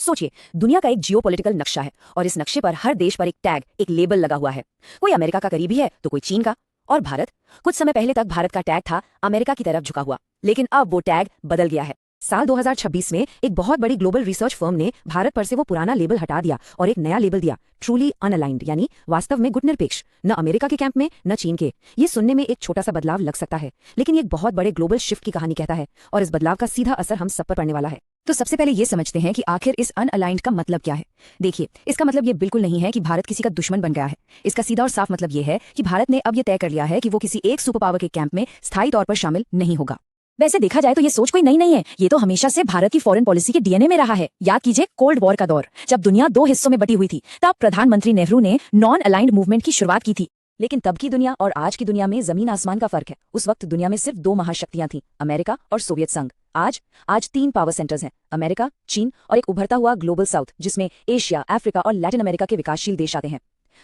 सोचिए, दुनिया का एक जियोपॉलिटिकल नक्शा है और इस नक्शे पर हर देश पर एक टैग, एक लेबल लगा हुआ है। कोई अमेरिका का करीबी है तो कोई चीन का। और भारत, कुछ समय पहले तक भारत का टैग था अमेरिका की तरफ झुका हुआ, लेकिन अब वो टैग बदल गया है। साल 2026 में एक बहुत बड़ी ग्लोबल रिसर्च फर्म ने भारत पर से वो पुराना लेबल हटा दिया और एक नया लेबल दिया, ट्रूली अनअलाइंड, यानी वास्तव में गुटनिरपेक्ष, न अमेरिका के कैंप में न चीन के। ये सुनने में एक छोटा सा बदलाव लग सकता है, लेकिन ये एक बहुत बड़े ग्लोबल शिफ्ट की कहानी कहता है और इस बदलाव का सीधा असर हम सब पर पड़ने वाला है। तो सबसे पहले ये समझते हैं कि आखिर इस अनअलाइंड का मतलब क्या है। देखिए, इसका मतलब ये बिल्कुल नहीं है कि भारत किसी का दुश्मन बन गया है। इसका सीधा और साफ मतलब ये है कि भारत ने अब ये तय कर लिया है कि वो किसी एक सुपर पावर के कैंप में स्थायी तौर पर शामिल नहीं होगा। वैसे देखा जाए तो ये सोच कोई नई नहीं है, ये तो हमेशा से भारत की फॉरेन पॉलिसी के डीएनए में रहा है। याद कीजिए कोल्ड वॉर का दौर, जब दुनिया दो हिस्सों में बटी हुई थी, तब प्रधानमंत्री नेहरू ने नॉन अलाइंड मूवमेंट की शुरुआत की थी। लेकिन तब की दुनिया और आज की दुनिया में जमीन आसमान का फर्क है। उस वक्त दुनिया में सिर्फ दो महाशक्तियां थीं, अमेरिका और सोवियत संघ। आज तीन पावर सेंटर्स हैं, अमेरिका, चीन और एक उभरता हुआ ग्लोबल साउथ, जिसमें एशिया, अफ्रीका और लैटिन अमेरिका के विकासशील देश आते हैं।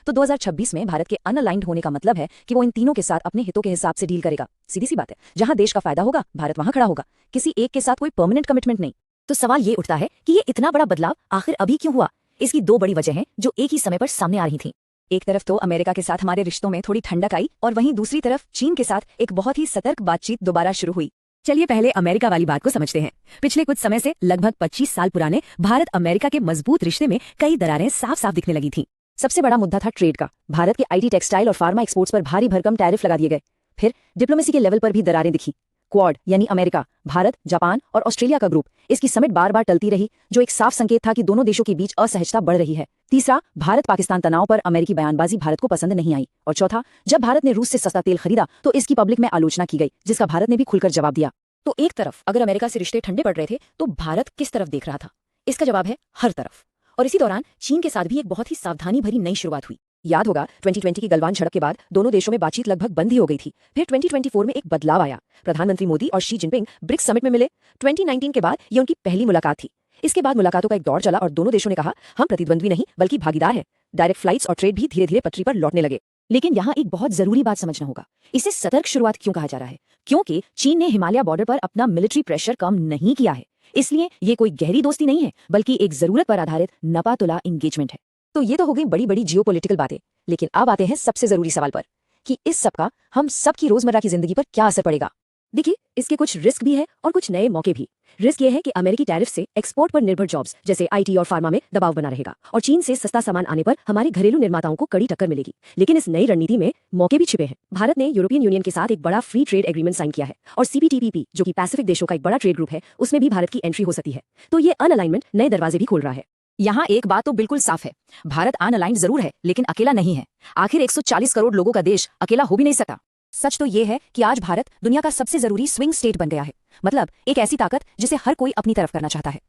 तो 2026 में भारत के अनअलाइंड होने का मतलब है कि वो इन तीनों के साथ अपने हितों के हिसाब से डील करेगा। सीधी सी बात है, जहां देश का फायदा होगा भारत वहां खड़ा होगा, किसी एक के साथ कोई परमानेंट कमिटमेंट नहीं। तो सवाल ये उठता है कि ये इतना बड़ा बदलाव आखिर अभी क्यों हुआ। इसकी दो बड़ी वजह हैं जो एक ही समय पर सामने आ रही थीं। एक तरफ तो अमेरिका के साथ हमारे रिश्तों में थोड़ी ठंडक आई और वहीं दूसरी तरफ चीन के साथ एक बहुत ही सतर्क बातचीत दोबारा शुरू हुई। चलिए पहले अमेरिका वाली बात को समझते हैं। पिछले कुछ समय से लगभग 25 साल पुराने भारत अमेरिका के मजबूत रिश्ते में कई दरारें साफ साफ दिखने लगी थीं। सबसे बड़ा मुद्दा था ट्रेड का। भारत के आईटी, टेक्सटाइल और फार्मा एक्सपोर्ट्स पर भारी भरकम टैरिफ लगा दिए गए। फिर डिप्लोमेसी के लेवल पर भी दरारें दिखी। क्वाड यानी अमेरिका, भारत, जापान और ऑस्ट्रेलिया का ग्रुप, इसकी समिट बार बार टलती रही, जो एक साफ संकेत था कि दोनों देशों के बीच असहजता बढ़ रही है। तीसरा, भारत पाकिस्तान तनाव पर अमेरिकी बयानबाजी भारत को पसंद नहीं आई। और चौथा, जब भारत ने रूस से सस्ता तेल खरीदा तो इसकी पब्लिक में आलोचना की गई, जिसका भारत ने भी खुलकर जवाब दिया। तो एक तरफ अगर अमेरिका से रिश्ते ठंडे पड़ रहे थे तो भारत किस तरफ देख रहा था? इसका जवाब है हर तरफ। और इसी दौरान चीन के साथ भी एक बहुत ही सावधानी भरी नई शुरुआत हुई। याद होगा 2020 की गलवान झड़प के बाद दोनों देशों में बातचीत लगभग बंद ही हो गई थी। फिर 2024 में एक बदलाव आया। प्रधानमंत्री मोदी और शी जिनपिंग ब्रिक्स समिट में मिले। 2019 के बाद ये उनकी पहली मुलाकात थी। इसके बाद मुलाकातों का एक दौर चला और दोनों देशों ने कहा हम प्रतिद्वंद्वी नहीं बल्कि भागीदार हैं। डायरेक्ट फ्लाइट्स और ट्रेड भी धीरे धीरे पटरी पर लौटने लगे। लेकिन यहाँ एक बहुत जरूरी बात समझना होगा, इसे सतर्क शुरुआत क्यों कहा जा रहा है? क्योंकि चीन ने हिमालय बॉर्डर पर अपना मिलिट्री प्रेशर कम नहीं किया है। इसलिए ये कोई गहरी दोस्ती नहीं है, बल्कि एक जरूरत पर आधारित नपातुला एंगेजमेंट है। तो ये तो हो गई बड़ी बड़ी जियोपॉलिटिकल बातें, लेकिन अब आते हैं सबसे जरूरी सवाल पर कि इस सब का हम सब की रोजमर्रा की जिंदगी पर क्या असर पड़ेगा। देखिए, इसके कुछ रिस्क भी है और कुछ नए मौके भी। रिस्क ये है कि अमेरिकी टैरिफ से एक्सपोर्ट पर निर्भर जॉब्स जैसे आईटी और फार्मा में दबाव बना रहेगा और चीन से सस्ता सामान आने पर हमारे घरेलू निर्माताओं को कड़ी टक्कर मिलेगी। लेकिन इस नई रणनीति में मौके भी छिपे हैं। भारत ने यूरोपियन यूनियन के साथ एक बड़ा फ्री ट्रेड एग्रीमेंट साइन किया है और सीपीटीपीपी, जो कि पैसिफिक देशों का एक बड़ा ट्रेड ग्रुप है, उसमें भी भारत की एंट्री हो सकती है। तो ये अनअलाइनमेंट नए दरवाजे भी खोल रहा है। यहाँ एक बात तो बिल्कुल साफ है, भारत अनअलाइंड जरूर है लेकिन अकेला नहीं है। आखिर 140 करोड़ लोगों का देश अकेला हो भी नहीं सकता। सच तो ये है कि आज भारत दुनिया का सबसे जरूरी स्विंग स्टेट बन गया है, मतलब एक ऐसी ताकत जिसे हर कोई अपनी तरफ करना चाहता है।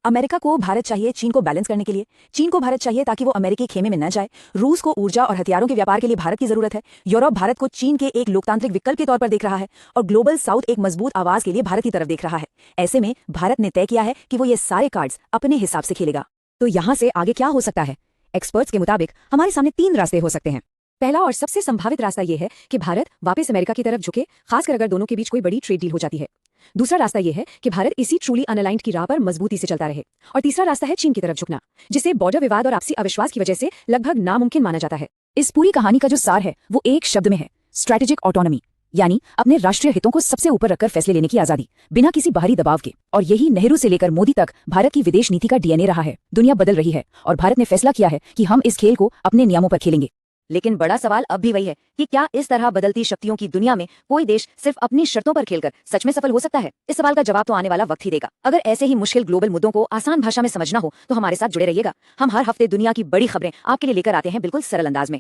अमेरिका को भारत चाहिए चीन को बैलेंस करने के लिए, चीन को भारत चाहिए ताकि वो अमेरिकी खेमे में न जाए, रूस को ऊर्जा और हथियारों के व्यापार के लिए भारत की जरूरत है, यूरोप भारत को चीन के एक लोकतांत्रिक विकल्प के तौर पर देख रहा है और ग्लोबल साउथ एक मजबूत आवाज के लिए भारत की तरफ देख रहा है। ऐसे में भारत ने तय किया है कि वो ये सारे कार्ड्स अपने हिसाब से खेलेगा। तो यहाँ से आगे क्या हो सकता है? एक्सपर्ट्स के मुताबिक हमारे सामने तीन रास्ते हो सकते हैं। पहला और सबसे संभावित रास्ता यह है कि भारत वापस अमेरिका की तरफ झुके, खासकर अगर दोनों के बीच कोई बड़ी ट्रेड डील हो जाती है। दूसरा रास्ता यह है कि भारत इसी ट्रूली अनअलाइंड की राह पर मजबूती से चलता रहे। और तीसरा रास्ता है चीन की तरफ झुकना, जिसे बॉर्डर विवाद और आपसी अविश्वास की वजह से लगभग नामुमकिन माना जाता है। इस पूरी कहानी का जो सार है वो एक शब्द में है, स्ट्रेटेजिक ऑटोनॉमी, यानी अपने राष्ट्रीय हितों को सबसे ऊपर रखकर फैसले लेने की आजादी, बिना किसी बाहरी दबाव के। और यही नेहरू से लेकर मोदी तक भारत की विदेश नीति का डीएनए रहा है। दुनिया बदल रही है और भारत ने फैसला किया है कि हम इस खेल को अपने नियमों पर खेलेंगे। लेकिन बड़ा सवाल अब भी वही है कि क्या इस तरह बदलती शक्तियों की दुनिया में कोई देश सिर्फ अपनी शर्तों पर खेलकर सच में सफल हो सकता है? इस सवाल का जवाब तो आने वाला वक्त ही देगा। अगर ऐसे ही मुश्किल ग्लोबल मुद्दों को आसान भाषा में समझना हो तो हमारे साथ जुड़े रहिएगा। हम हर हफ्ते दुनिया की बड़ी खबरें आपके लिए लेकर आते हैं, बिल्कुल सरल अंदाज में।